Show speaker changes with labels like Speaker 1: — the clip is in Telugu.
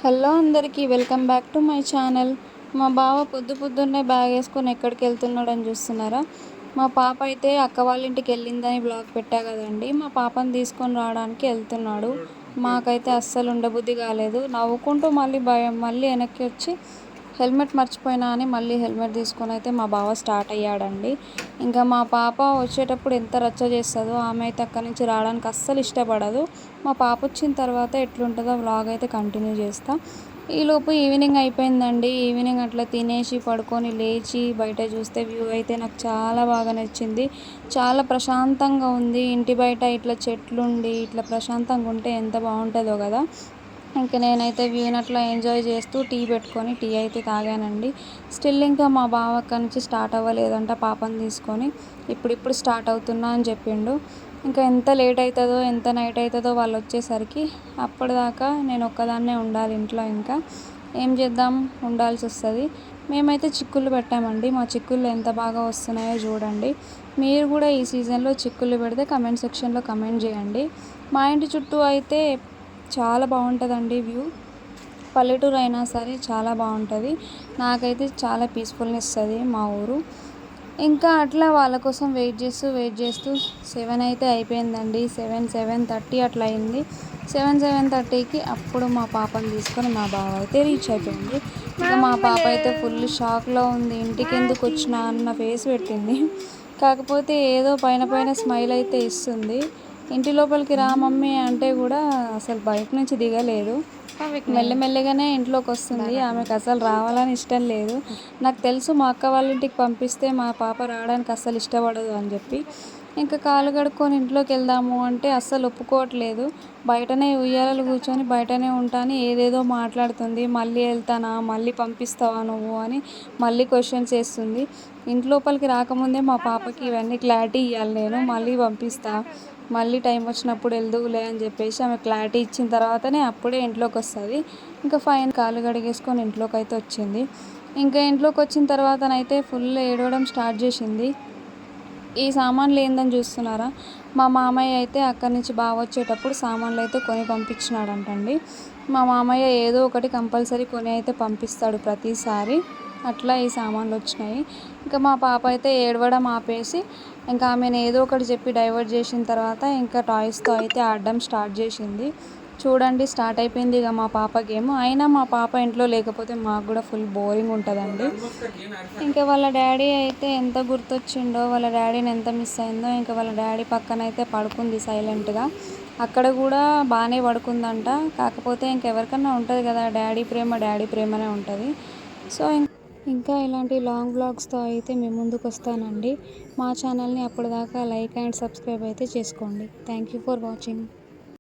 Speaker 1: హలో అందరికీ welcome back to my channel. మా బావ పొద్దున్నే బ్యాగ్ వేసుకొని ఎక్కడికి వెళ్తున్నాడని చూస్తున్నారా? మా పాప అయితే అక్క వాళ్ళ ఇంటికి వెళ్ళిందని బ్లాగ్ పెట్టా కదండి. మా పాపని తీసుకొని రావడానికి వెళ్తున్నాడు. మాకైతే అస్సలు ఉండబుద్ధి కాలేదు. నవ్వుకుంటూ మళ్ళీ వెనక్కి వచ్చి హెల్మెట్ మర్చిపోయినా అని మళ్ళీ హెల్మెట్ తీసుకొని అయితే మా బావ స్టార్ట్ అయ్యాడండి. ఇంకా మా పాప వచ్చేటప్పుడు ఎంత రచ్చ చేస్తుందో, ఆమె అయితే అక్కడి నుంచి రావడానికి అస్సలు ఇష్టపడదు. మా పాప వచ్చిన తర్వాత ఎట్లుంటుందో వ్లాగ్ అయితే కంటిన్యూ చేస్తా. ఈలోపు ఈవినింగ్ అయిపోయిందండి. ఈవినింగ్ అట్లా తినేసి పడుకొని లేచి బయట చూస్తే వ్యూ అయితే నాకు చాలా బాగా నచ్చింది. చాలా ప్రశాంతంగా ఉంది. ఇంటి బయట ఇట్లా చెట్లుండి ఇట్లా ప్రశాంతంగా ఉంటే ఎంత బాగుంటుందో కదా. ఇంకా నేనైతే వ్యూని అట్లా ఎంజాయ్ చేస్తూ టీ పెట్టుకొని టీ అయితే తాగానండి. స్టిల్ ఇంకా మా బావ అక్కడి నుంచి స్టార్ట్ అవ్వలేదంట పాపని తీసుకొని. ఇప్పుడిప్పుడు స్టార్ట్ అవుతున్నా అని చెప్పిండు. ఇంకా ఎంత లేట్ అవుతుందో ఎంత నైట్ అవుతుందో వాళ్ళు వచ్చేసరికి. అప్పటిదాకా నేను ఒక్కదాన్నే ఉండాలి ఇంట్లో. ఇంకా ఏం చేద్దాం, ఉండాల్సి వస్తుంది. మేమైతే చిక్కుళ్ళు పెట్టామండి. మా చిక్కుళ్ళు ఎంత బాగా వస్తున్నాయో చూడండి. మీరు కూడా ఈ సీజన్లో చిక్కుళ్ళు పెడితే కమెంట్ సెక్షన్లో కమెంట్ చేయండి. మా ఇంటి చుట్టూ అయితే చాలా బాగుంటుందండి వ్యూ. పల్లెటూరు అయినా సరే చాలా బాగుంటుంది. నాకైతే చాలా పీస్ఫుల్ని ఇస్తుంది మా ఊరు. ఇంకా అట్లా వాళ్ళ కోసం వెయిట్ చేస్తూ 7 అయితే అయిపోయిందండి. 7:30 అట్లా అయింది. 7:30కి అప్పుడు మా పాపని తీసుకొని మా బావ అయితే రీచ్ అయిపోయింది. ఇంకా మా పాప అయితే ఫుల్ షాక్లో ఉంది. ఇంటికి ఎందుకు వచ్చినా అన్న ఫేస్ పెట్టింది. కాకపోతే ఏదో పైన స్మైల్ అయితే ఇస్తుంది. ఇంటి లోపలికి రా మమ్మీ అంటే కూడా అసలు బయట నుంచి దిగలేదు. మెల్లమెల్లగానే ఇంట్లోకి వస్తుంది. ఆమెకు అసలు రావాలని ఇష్టం లేదు. నాకు తెలుసు మా అక్క వాళ్ళ ఇంటికి పంపిస్తే మా పాప రావడానికి అస్సలు ఇష్టపడదు అని చెప్పి. ఇంకా కాలు కడుక్కొని ఇంట్లోకి వెళ్దాము అంటే అస్సలు ఒప్పుకోవట్లేదు. బయటనే ఉయ్యాలలు కూర్చొని బయటనే ఉంటాను ఏదేదో మాట్లాడుతుంది. మళ్ళీ వెళ్తానా, మళ్ళీ పంపిస్తావా నువ్వు అని మళ్ళీ క్వశ్చన్స్ వేస్తుంది. ఇంట్లోపలికి రాకముందే మా పాపకి ఇవన్నీ క్లారిటీ ఇవ్వాలి నేను. మళ్ళీ పంపిస్తా, మళ్ళీ టైం వచ్చినప్పుడు వెళ్దువులే అని చెప్పేసి ఆమె క్లారిటీ ఇచ్చిన తర్వాతనే అప్పుడే ఇంట్లోకి వస్తుంది. ఇంకా ఫైన్ కాలు కడిగేసుకొని ఇంట్లోకి అయితే వచ్చింది. ఇంకా ఇంట్లోకి వచ్చిన తర్వాతనైతే ఫుల్ ఏడవడం స్టార్ట్ చేసింది. ఈ సామాన్లు ఏందని చూస్తున్నారా? మా మామయ్య అయితే అక్కడి నుంచి బాగా వచ్చేటప్పుడు సామాన్లు అయితే కొని పంపించినాడంటండి. మా మామయ్య ఏదో ఒకటి కంపల్సరీ కొని అయితే పంపిస్తాడు ప్రతిసారి. అట్లా ఈ సామాన్లు వచ్చినాయి. ఇంకా మా పాప అయితే ఏడవడం ఆపేసి ఇంకా ఆమెను ఏదో ఒకటి చెప్పి డైవర్ట్ చేసిన తర్వాత ఇంకా టాయ్స్తో అయితే ఆడడం స్టార్ట్ చేసింది. చూడండి స్టార్ట్ అయిపోయింది ఇక మా పాప గేమ్. అయినా మా పాప ఇంట్లో లేకపోతే మాకు కూడా ఫుల్ బోరింగ్ ఉంటుందండి. ఇంకా వాళ్ళ డాడీ అయితే ఎంత గుర్తొచ్చిండో, వాళ్ళ డాడీని ఎంత మిస్ అయిందో. ఇంకా వాళ్ళ డాడీ పక్కన అయితే పడుకుంది సైలెంట్గా. అక్కడ కూడా బాగానే పడుకుందంట. కాకపోతే ఇంకెవరికన్నా ఉంటుంది కదా, డాడీ ప్రేమనే ఉంటుంది. సో ఇంకా ఇలాంటి లాంగ్ బ్లాగ్స్తో అయితే మేము ముందుకు వస్తానండి. మా ఛానల్ని అప్పటిదాకా లైక్ అండ్ సబ్స్క్రైబ్ అయితే చేసుకోండి. Thank you for watching.